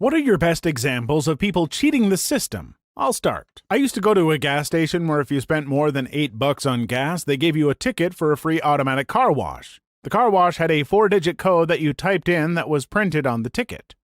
What are your best examples of people cheating the system? I'll start. I used to go to a gas station where if you spent more than $8 on gas, they gave you a ticket for a free automatic car wash. The car wash had a 4-digit code that you typed in that was printed on the ticket.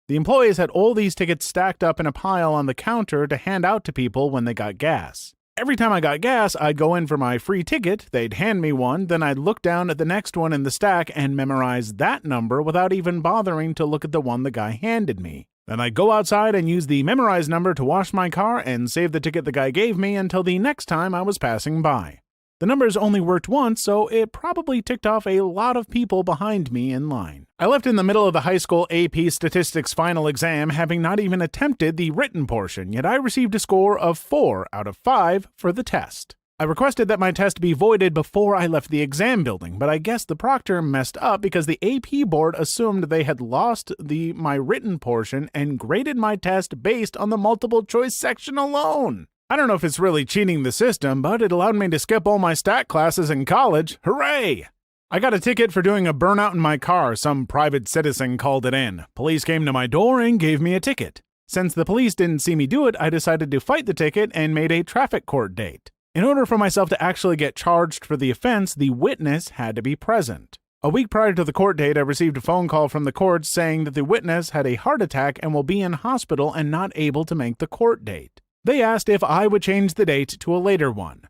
The employees had all these tickets stacked up in a pile on the counter to hand out to people when they got gas. Every time I got gas, I'd go in for my free ticket, they'd hand me one, then I'd look down at the next one in the stack and memorize that number without even bothering to look at the one the guy handed me. Then I'd go outside and use the memorized number to wash my car and save the ticket the guy gave me until the next time I was passing by. The numbers only worked once, so it probably ticked off a lot of people behind me in line. I left in the middle of the high school AP Statistics final exam having not even attempted the written portion, yet I received a score of 4 out of 5 for the test. I requested that my test be voided before I left the exam building, but I guess the proctor messed up because the AP board assumed they had lost my written portion and graded my test based on the multiple choice section alone. I don't know if it's really cheating the system, but it allowed me to skip all my stat classes in college. Hooray! I got a ticket for doing a burnout in my car. Some private citizen called it in. Police came to my door and gave me a ticket. Since the police didn't see me do it, I decided to fight the ticket and made a traffic court date. In order for myself to actually get charged for the offense, the witness had to be present. A week prior to the court date, I received a phone call from the court saying that the witness had a heart attack and will be in hospital and not able to make the court date. They asked if I would change the date to a later one.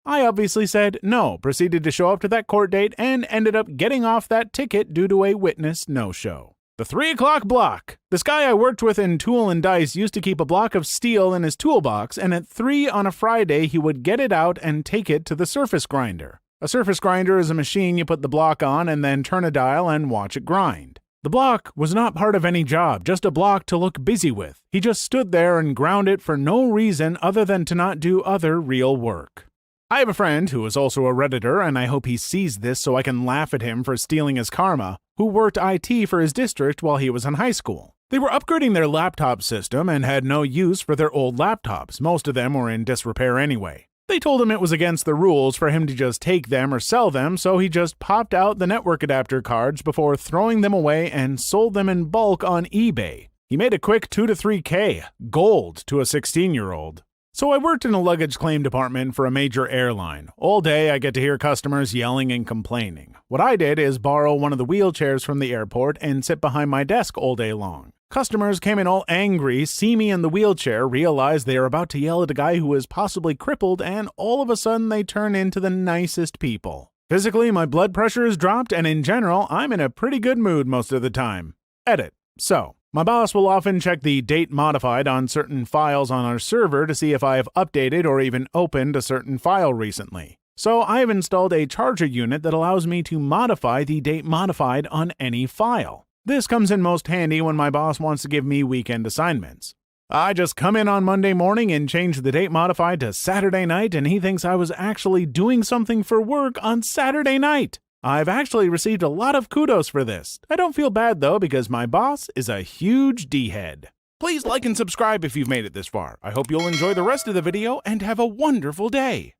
I obviously said no, proceeded to show up to that court date, and ended up getting off that ticket due to a witness no-show. The 3 o'clock block. This guy I worked with in Tool and Dice used to keep a block of steel in his toolbox, and at 3 on a Friday he would get it out and take it to the surface grinder. A surface grinder is a machine you put the block on and then turn a dial and watch it grind. The block was not part of any job, just a block to look busy with. He just stood there and ground it for no reason other than to not do other real work. I have a friend who is also a Redditor, and I hope he sees this so I can laugh at him for stealing his karma, who worked IT for his district while he was in high school. They were upgrading their laptop system and had no use for their old laptops. Most of them were in disrepair anyway. They told him it was against the rules for him to just take them or sell them, so he just popped out the network adapter cards before throwing them away and sold them in bulk on eBay. He made a quick 2 to 3K, gold to a 16-year-old. So I worked in a luggage claim department for a major airline. All day I get to hear customers yelling and complaining. What I did is borrow one of the wheelchairs from the airport and sit behind my desk all day long. Customers came in all angry, see me in the wheelchair, realize they are about to yell at a guy who is possibly crippled, and all of a sudden they turn into the nicest people. Physically, my blood pressure is dropped, and in general, I'm in a pretty good mood most of the time. Edit. So, my boss will often check the date modified on certain files on our server to see if I have updated or even opened a certain file recently. So I have installed a charger unit that allows me to modify the date modified on any file. This comes in most handy when my boss wants to give me weekend assignments. I just come in on Monday morning and change the date modified to Saturday night, and he thinks I was actually doing something for work on Saturday night. I've actually received a lot of kudos for this. I don't feel bad though because my boss is a huge D-head. Please like and subscribe if you've made it this far. I hope you'll enjoy the rest of the video and have a wonderful day.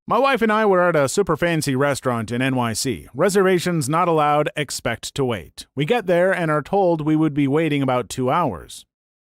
My wife and I were at a super fancy restaurant in NYC. Reservations not allowed, expect to wait. We get there and are told we would be waiting about 2 hours.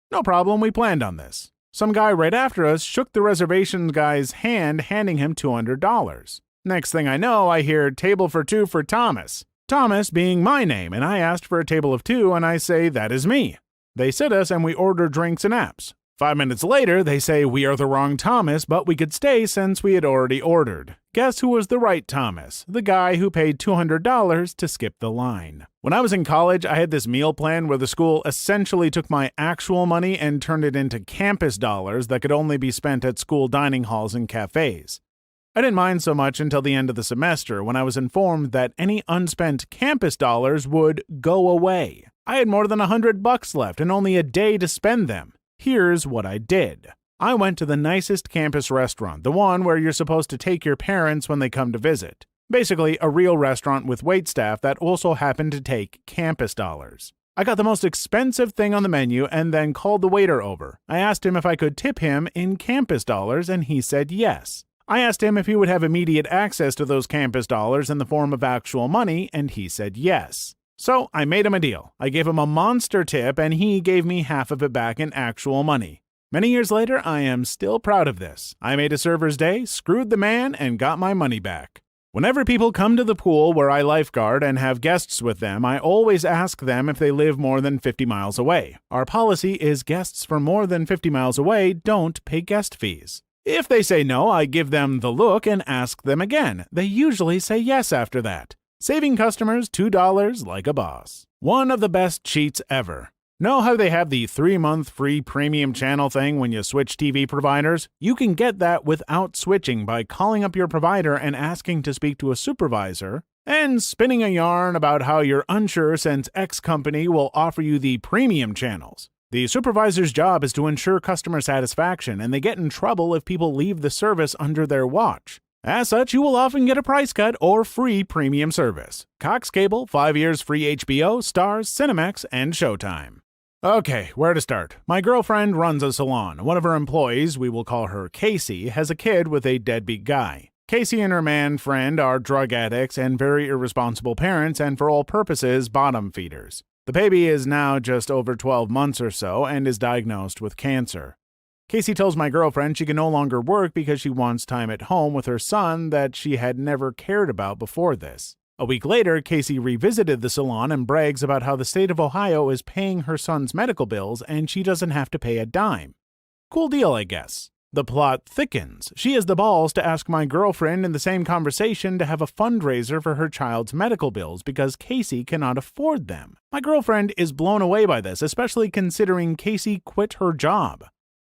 No problem, we planned on this. Some guy right after us shook the reservation guy's hand, handing him $200. Next thing I know, I hear table for 2 for Thomas. Thomas being my name, and I asked for a table of 2 and I say that is me. They sit us and we order drinks and apps. 5 minutes later, they say we are the wrong Thomas, but we could stay since we had already ordered. Guess who was the right Thomas? The guy who paid $200 to skip the line. When I was in college, I had this meal plan where the school essentially took my actual money and turned it into campus dollars that could only be spent at school dining halls and cafes. I didn't mind so much until the end of the semester when I was informed that any unspent campus dollars would go away. I had more than $100 left and only a day to spend them. Here's what I did. I went to the nicest campus restaurant, the one where you're supposed to take your parents when they come to visit. Basically, a real restaurant with waitstaff that also happened to take campus dollars. I got the most expensive thing on the menu and then called the waiter over. I asked him if I could tip him in campus dollars and he said yes. I asked him if he would have immediate access to those campus dollars in the form of actual money and he said yes. So I made him a deal. I gave him a monster tip and he gave me half of it back in actual money. Many years later, I am still proud of this. I made a server's day, screwed the man, and got my money back. Whenever people come to the pool where I lifeguard and have guests with them, I always ask them if they live more than 50 miles away. Our policy is guests from more than 50 miles away don't pay guest fees. If they say no, I give them the look and ask them again. They usually say yes after that, saving customers $2 like a boss. One of the best cheats ever. Know how they have the 3-month free premium channel thing when you switch TV providers? You can get that without switching by calling up your provider and asking to speak to a supervisor and spinning a yarn about how you're unsure since X company will offer you the premium channels. The supervisor's job is to ensure customer satisfaction, and they get in trouble if people leave the service under their watch. As such, you will often get a price cut or free premium service. Cox Cable, 5 years free HBO, Stars, Cinemax, and Showtime. Okay, where to start? My girlfriend runs a salon. One of her employees, we will call her Casey, has a kid with a deadbeat guy. Casey and her man friend are drug addicts and very irresponsible parents, and for all purposes, bottom feeders. The baby is now just over 12 months or so and is diagnosed with cancer. Casey tells my girlfriend she can no longer work because she wants time at home with her son that she had never cared about before this. A week later, Casey revisited the salon and brags about how the state of Ohio is paying her son's medical bills and she doesn't have to pay a dime. Cool deal, I guess. The plot thickens. She has the balls to ask my girlfriend in the same conversation to have a fundraiser for her child's medical bills because Casey cannot afford them. My girlfriend is blown away by this, especially considering Casey quit her job.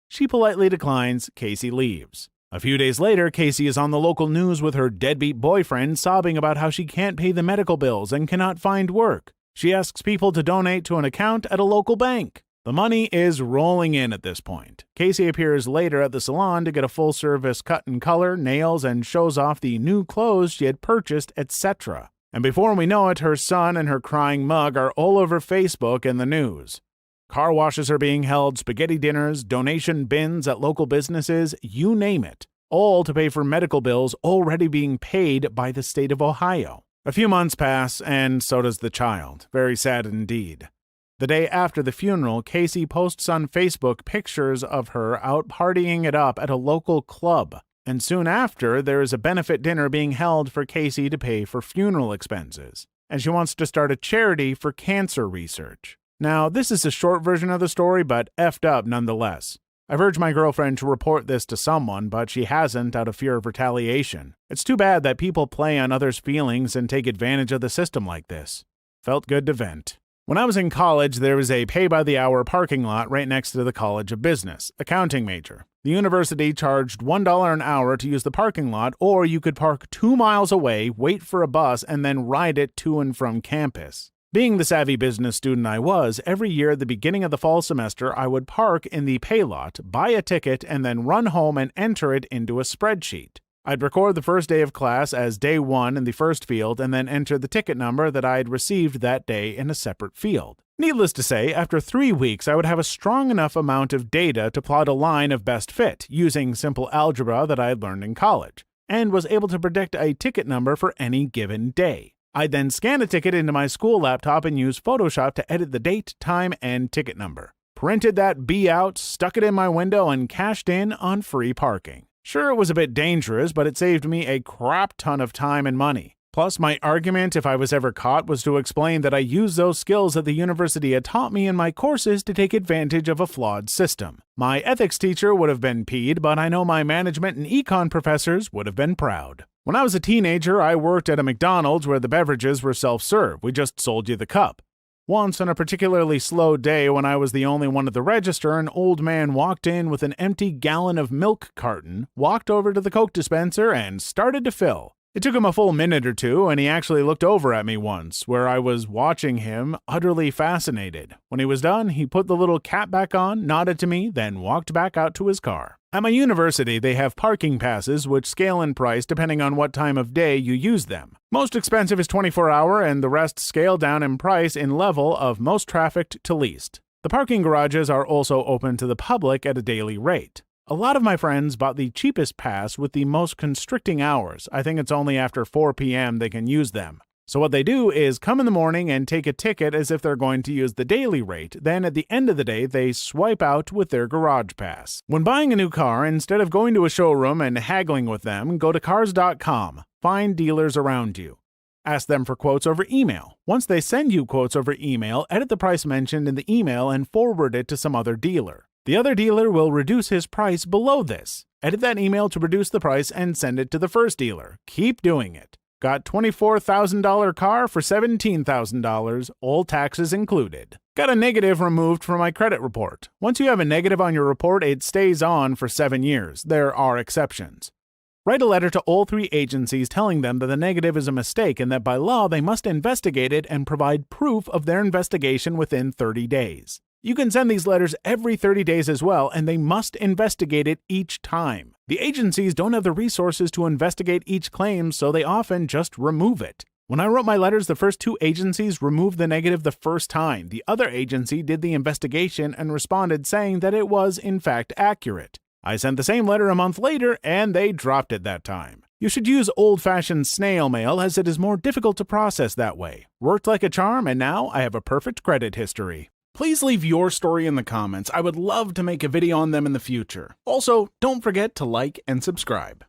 She politely declines. Casey leaves. A few days later, Casey is on the local news with her deadbeat boyfriend sobbing about how she can't pay the medical bills and cannot find work. She asks people to donate to an account at a local bank. The money is rolling in at this point. Casey appears later at the salon to get a full-service cut and color, nails, and shows off the new clothes she had purchased, etc. And before we know it, her son and her crying mug are all over Facebook and the news. Car washes are being held, spaghetti dinners, donation bins at local businesses, you name it, all to pay for medical bills already being paid by the state of Ohio. A few months pass, and so does the child. Very sad indeed. The day after the funeral, Casey posts on Facebook pictures of her out partying it up at a local club. And soon after, there is a benefit dinner being held for Casey to pay for funeral expenses. And she wants to start a charity for cancer research. Now, this is a short version of the story, but effed up nonetheless. I've urged my girlfriend to report this to someone, but she hasn't out of fear of retaliation. It's too bad that people play on others' feelings and take advantage of the system like this. Felt good to vent. When I was in college, there was a pay-by-the-hour parking lot right next to the College of Business, accounting major. The university charged $1 an hour to use the parking lot, or you could park 2 miles away, wait for a bus, and then ride it to and from campus. Being the savvy business student I was, every year at the beginning of the fall semester, I would park in the pay lot, buy a ticket, and then run home and enter it into a spreadsheet. I'd record the first day of class as day 1 in the first field and then enter the ticket number that I had received that day in a separate field. Needless to say, after 3 weeks, I would have a strong enough amount of data to plot a line of best fit using simple algebra that I had learned in college, and was able to predict a ticket number for any given day. I'd then scan a ticket into my school laptop and use Photoshop to edit the date, time, and ticket number. Printed that B out, stuck it in my window, and cashed in on free parking. Sure, it was a bit dangerous, but it saved me a crap ton of time and money. Plus, my argument, if I was ever caught, was to explain that I used those skills that the university had taught me in my courses to take advantage of a flawed system. My ethics teacher would have been peed, but I know my management and econ professors would have been proud. When I was a teenager, I worked at a McDonald's where the beverages were self-serve. We just sold you the cup. Once, on a particularly slow day when I was the only one at the register, an old man walked in with an empty gallon of milk carton, walked over to the Coke dispenser, and started to fill. It took him a full minute or two, and he actually looked over at me once, where I was watching him, utterly fascinated. When he was done, he put the little cap back on, nodded to me, then walked back out to his car. At my university, they have parking passes which scale in price depending on what time of day you use them. Most expensive is 24-hour, and the rest scale down in price in level of most trafficked to least. The parking garages are also open to the public at a daily rate. A lot of my friends bought the cheapest pass with the most constricting hours. I think it's only after 4 p.m. they can use them. So what they do is come in the morning and take a ticket as if they're going to use the daily rate. Then at the end of the day, they swipe out with their garage pass. When buying a new car, instead of going to a showroom and haggling with them, go to cars.com. Find dealers around you. Ask them for quotes over email. Once they send you quotes over email, edit the price mentioned in the email and forward it to some other dealer. The other dealer will reduce his price below this. Edit that email to reduce the price and send it to the first dealer. Keep doing it. Got $24,000 car for $17,000, all taxes included. Got a negative removed from my credit report. Once you have a negative on your report, it stays on for 7 years. There are exceptions. Write a letter to all 3 agencies telling them that the negative is a mistake and that by law they must investigate it and provide proof of their investigation within 30 days. You can send these letters every 30 days as well, and they must investigate it each time. The agencies don't have the resources to investigate each claim, so they often just remove it. When I wrote my letters, the first 2 agencies removed the negative the first time. The other agency did the investigation and responded saying that it was, in fact, accurate. I sent the same letter a month later, and they dropped it that time. You should use old-fashioned snail mail, as it is more difficult to process that way. Worked like a charm, and now I have a perfect credit history. Please leave your story in the comments. I would love to make a video on them in the future. Also, don't forget to like and subscribe.